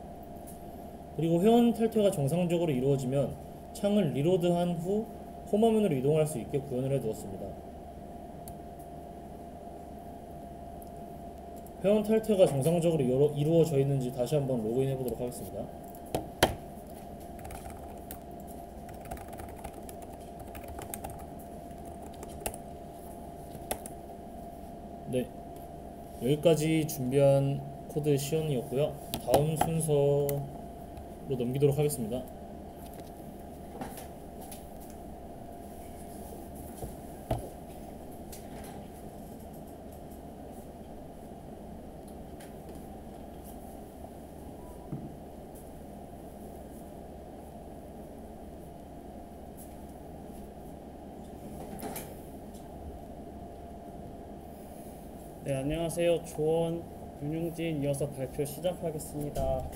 그리고 회원 탈퇴가 정상적으로 이루어지면 창을 리로드한 후 홈화면으로 이동할 수 있게 구현을 해두었습니다. 회원 탈퇴가 정상적으로 이루어져 있는지 다시 한번 로그인 해보도록 하겠습니다. 네, 여기까지 준비한 코드 시연이었고요. 다음 순서로 넘기도록 하겠습니다. 네, 안녕하세요. 조원, 윤용진 이어서 발표 시작하겠습니다.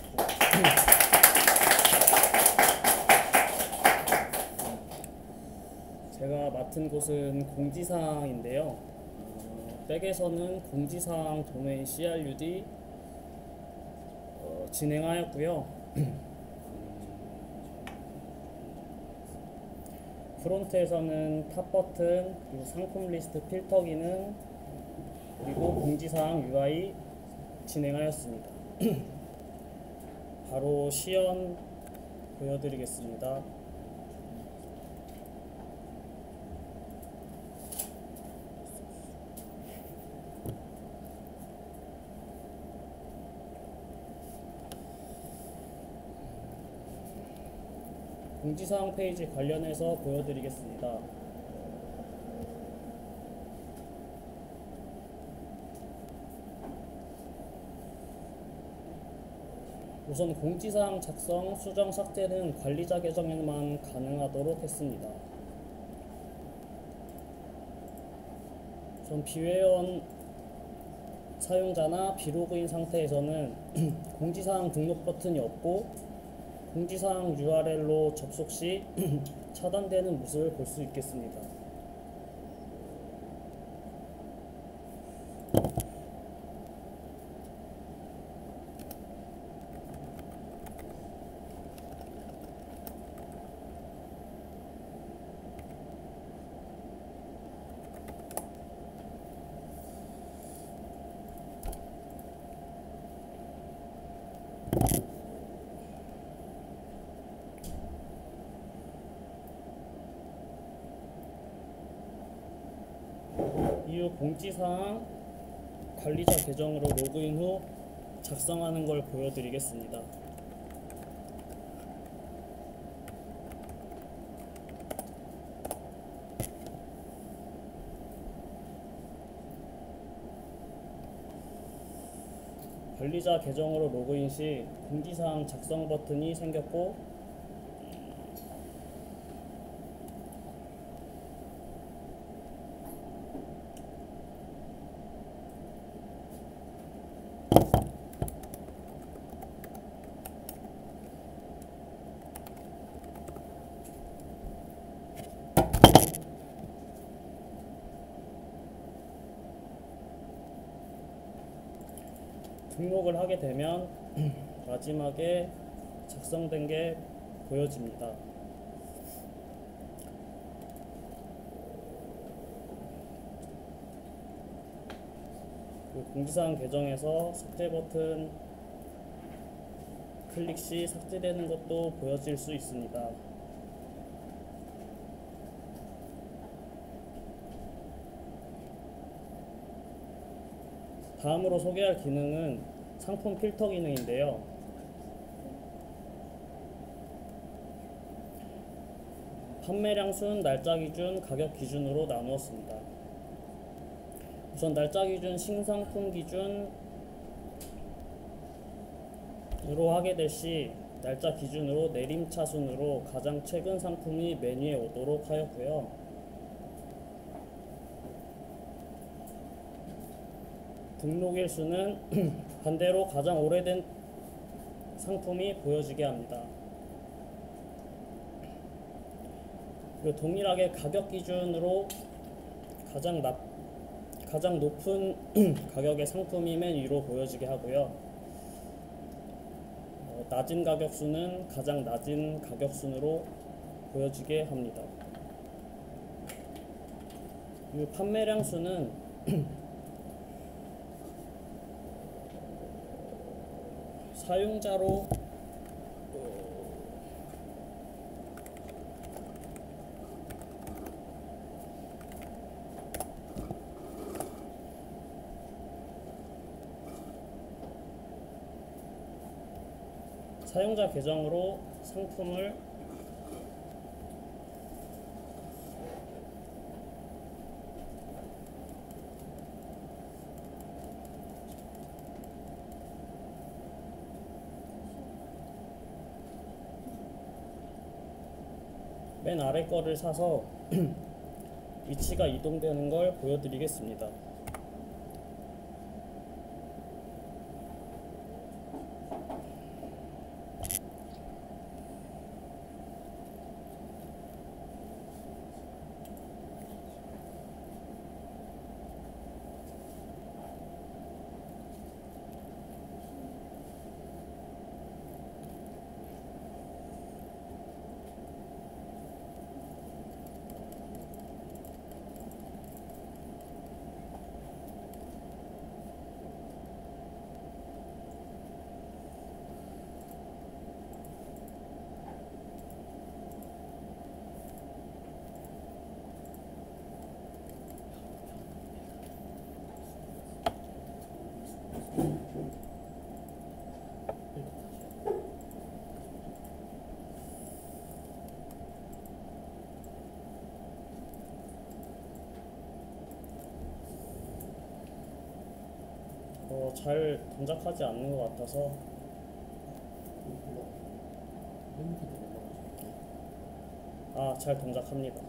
제가 맡은 곳은 공지사항인데요. 백에서는 공지사항 도메인 CRUD 진행하였고요. 프론트에서는 탑 버튼, 그리고 상품 리스트 필터 기능, 그리고 공지사항 UI 진행하였습니다. 바로 시연 보여드리겠습니다. 공지사항 페이지 관련해서 보여드리겠습니다. 우선 공지사항 작성, 수정, 삭제는 관리자 계정에만 가능하도록 했습니다. 우선 비회원 사용자나 비로그인 상태에서는 공지사항 등록 버튼이 없고 공지사항 URL로 접속 시 차단되는 모습을 볼 수 있겠습니다. 이후 공지사항 관리자 계정으로 로그인 후 작성하는 걸 보여드리겠습니다. 관리자 계정으로 로그인 시 공지사항 작성 버튼이 생겼고 등록을 하게 되면 마지막에 작성된 게 보여집니다. 공지사항 계정에서 삭제 버튼 클릭 시 삭제되는 것도 보여질 수 있습니다. 다음으로 소개할 기능은 상품 필터 기능인데요. 판매량 순, 날짜 기준, 가격 기준으로 나누었습니다. 우선 날짜 기준, 신상품 기준으로 하게 될 시 날짜 기준으로 내림차순으로 가장 최근 상품이 메뉴에 오도록 하였고요. 등록일 수는 반대로 가장 오래된 상품이 보여지게 합니다. 그리고 동일하게 가격 기준으로 가장 높은 가격의 상품이 맨 위로 보여지게 하고요. 낮은 가격 수는 가장 낮은 가격 순으로 보여지게 합니다. 그리고 판매량 수는 사용자로 사용자 계정으로 상품을 맨 아래 거를 사서 위치가 이동되는 걸 보여드리겠습니다. 잘 동작하지 않는 것 같아서 잘 동작합니다.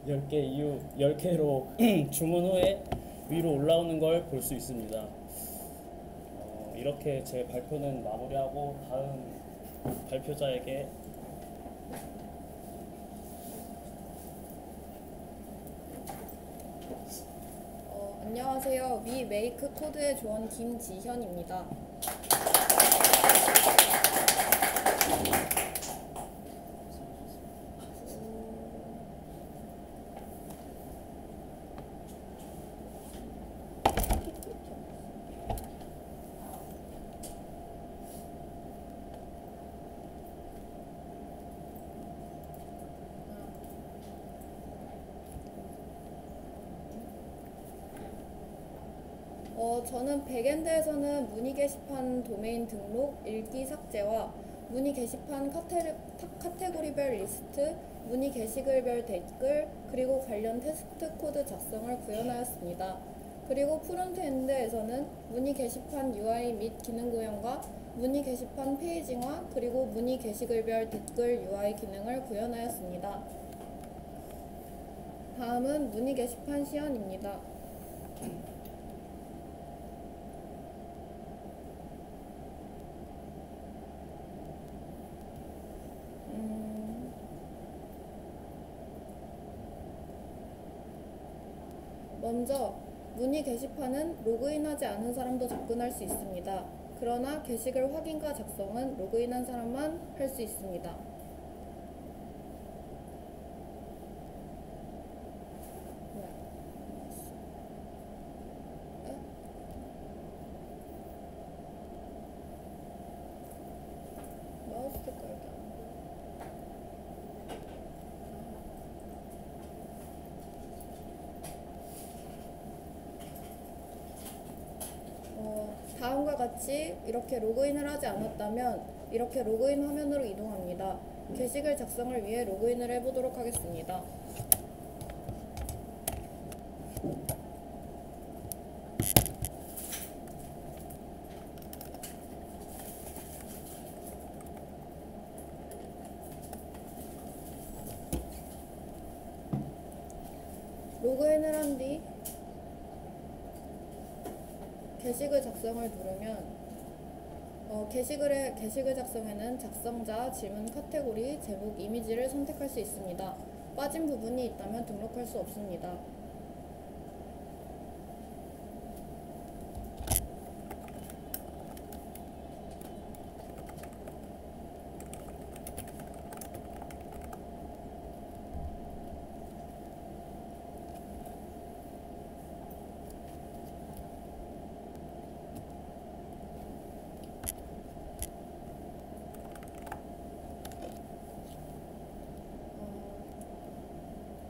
10개 이후 10개로 주문 후에 위로 올라오는 걸 볼 수 있습니다. 이렇게 제 발표는 마무리하고 다음 발표자에게 안녕하세요. 위 메이크 코드의 조언 김지현입니다. 저는 백엔드에서는 문의 게시판 도메인 등록, 읽기 삭제와 문의 게시판 카테고리별 리스트, 문의 게시글별 댓글, 그리고 관련 테스트 코드 작성을 구현하였습니다. 그리고 프론트엔드에서는 문의 게시판 UI 및 기능 구현과 문의 게시판 페이징화, 그리고 문의 게시글별 댓글 UI 기능을 구현하였습니다. 다음은 문의 게시판 시연입니다. 먼저 문의 게시판은 로그인하지 않은 사람도 접근할 수 있습니다. 그러나 게시글 확인과 작성은 로그인한 사람만 할 수 있습니다. 마우스 색깔 이렇게 안 보여. 다음과 같이 이렇게 로그인을 하지 않았다면 이렇게 로그인 화면으로 이동합니다. 게시글 작성을 위해 로그인을 해보도록 하겠습니다. 로그인을 한 뒤 게시글 작성을 누르면 게시글 작성에는 작성자, 질문 카테고리, 제목, 이미지를 선택할 수 있습니다. 빠진 부분이 있다면 등록할 수 없습니다.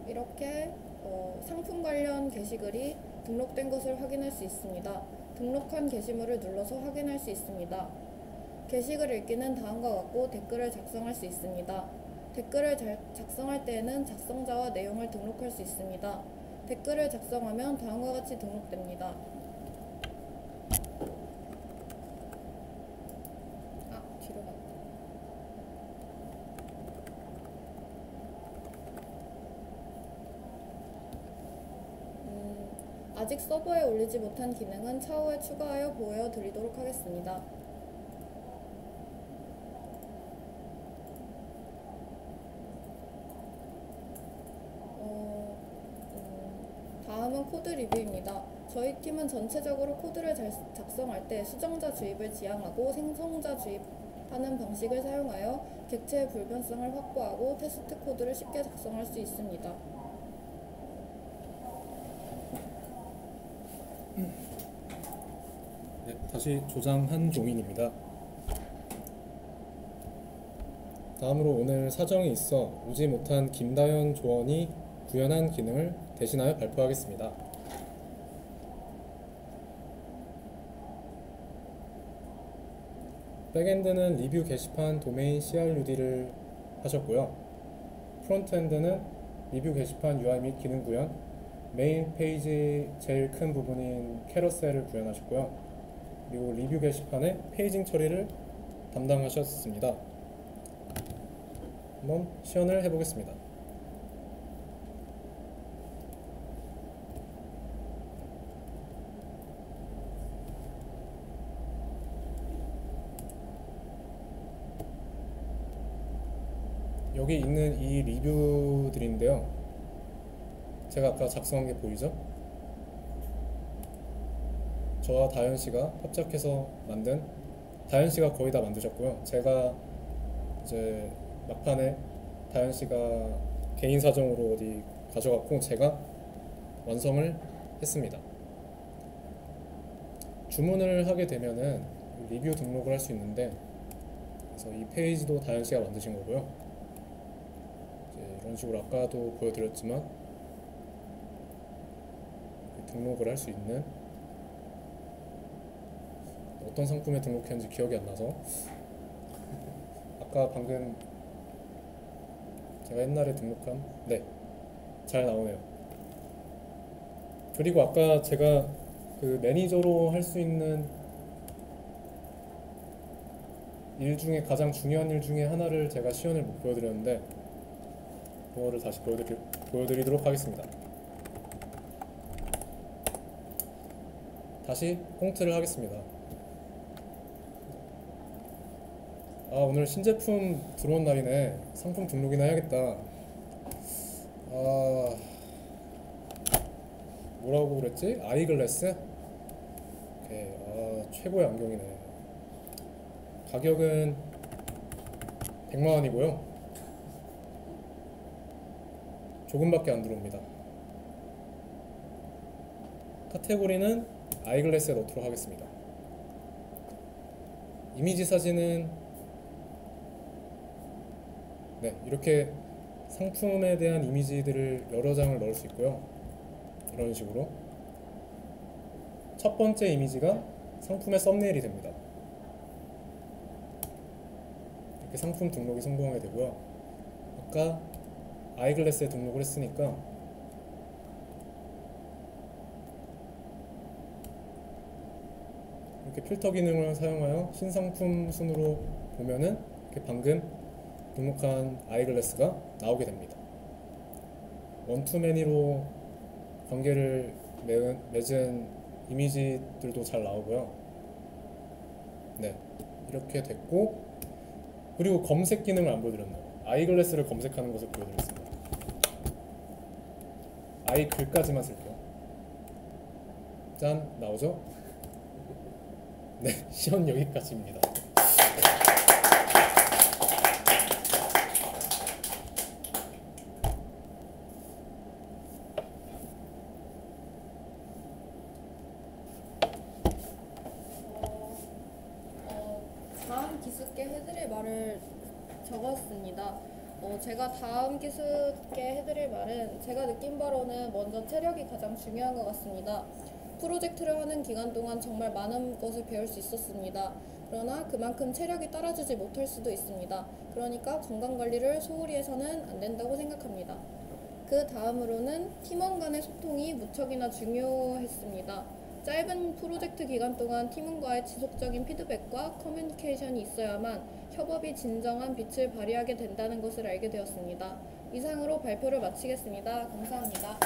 이렇게 상품 관련 게시글이 등록된 것을 확인할 수 있습니다. 등록한 게시물을 눌러서 확인할 수 있습니다. 게시글 읽기는 다음과 같고 댓글을 작성할 수 있습니다. 댓글을 작성할 때에는 작성자와 내용을 등록할 수 있습니다. 댓글을 작성하면 다음과 같이 등록됩니다. 뒤로 갔다. 아직 서버에 올리지 못한 기능은 차후에 추가하여 보여드리도록 하겠습니다. 다음은 코드 리뷰입니다. 저희 팀은 전체적으로 코드를 작성할 때 수정자 주입을 지향하고 생성자 주입하는 방식을 사용하여 객체의 불변성을 확보하고 테스트 코드를 쉽게 작성할 수 있습니다. 네, 다시 조장 한종인입니다. 다음으로 오늘 사정이 있어 오지 못한 김다현 조원이 구현한 기능을 대신하여 발표하겠습니다. 백엔드는 리뷰 게시판 도메인 CRUD를 하셨고요. 프론트엔드는 리뷰 게시판 UI 및 기능 구현, 메인 페이지 제일 큰 부분인 캐러셀을 구현하셨고요. 그리고 리뷰 게시판에 페이징 처리를 담당하셨습니다. 한번 시연을 해보겠습니다. 여기 있는 이 리뷰들인데요. 제가 아까 작성한 게 보이죠? 저와 다현 씨가 합작해서 만든, 다현 씨가 거의 다 만드셨고요. 제가 이제 막판에 다현 씨가 개인 사정으로 어디 가져갔고 제가 완성을 했습니다. 주문을 하게 되면은 리뷰 등록을 할 수 있는데, 그래서 이 페이지도 다현 씨가 만드신 거고요. 이런 식으로 아까도 보여드렸지만 등록을 할 수 있는, 어떤 상품에 등록했는지 기억이 안 나서 아까 방금 제가 옛날에 등록한, 네, 잘 나오네요. 그리고 아까 제가 그 매니저로 할 수 있는 일 중에 가장 중요한 일 중에 하나를 제가 시연을 못 보여드렸는데, 그거를 다시 보여드리도록 하겠습니다. 다시 꽁트를 하겠습니다. 아, 오늘 신제품 들어온 날이네. 상품 등록이나 해야겠다. 아, 뭐라고 그랬지? 아이글래스? 오케이. 아, 최고의 안경이네. 가격은 100만원이고요 조금밖에 안 들어옵니다. 카테고리는 아이글래스에 넣도록 하겠습니다. 이미지 사진은 네, 이렇게 상품에 대한 이미지들을 여러 장을 넣을 수 있고요. 이런 식으로 첫 번째 이미지가 상품의 썸네일이 됩니다. 이렇게 상품 등록이 성공하게 되고요. 아까 아이글래스에 등록을 했으니까 이렇게 필터 기능을 사용하여 신상품 순으로 보면은 이렇게 방금 등록한 아이글래스가 나오게 됩니다. 원투매니로 관계를 맺은 이미지들도 잘 나오고요. 네, 이렇게 됐고, 그리고 검색 기능을 안 보여드렸나요? 아이글래스를 검색하는 것을 보여드렸습니다. 아이 글까지만 쓸게요. 짠, 나오죠? 네, 시연 여기까지입니다. 다음 기습게 해드릴 말을 적었습니다. 제가 다음 기습게 해드릴 말은 제가 느낀 바로는 먼저 체력이 가장 중요한 것 같습니다. 프로젝트를 하는 기간 동안 정말 많은 것을 배울 수 있었습니다. 그러나 그만큼 체력이 따라주지 못할 수도 있습니다. 그러니까 건강관리를 소홀히 해서는 안 된다고 생각합니다. 그 다음으로는 팀원 간의 소통이 무척이나 중요했습니다. 짧은 프로젝트 기간 동안 팀원과의 지속적인 피드백과 커뮤니케이션이 있어야만 협업이 진정한 빛을 발휘하게 된다는 것을 알게 되었습니다. 이상으로 발표를 마치겠습니다. 감사합니다.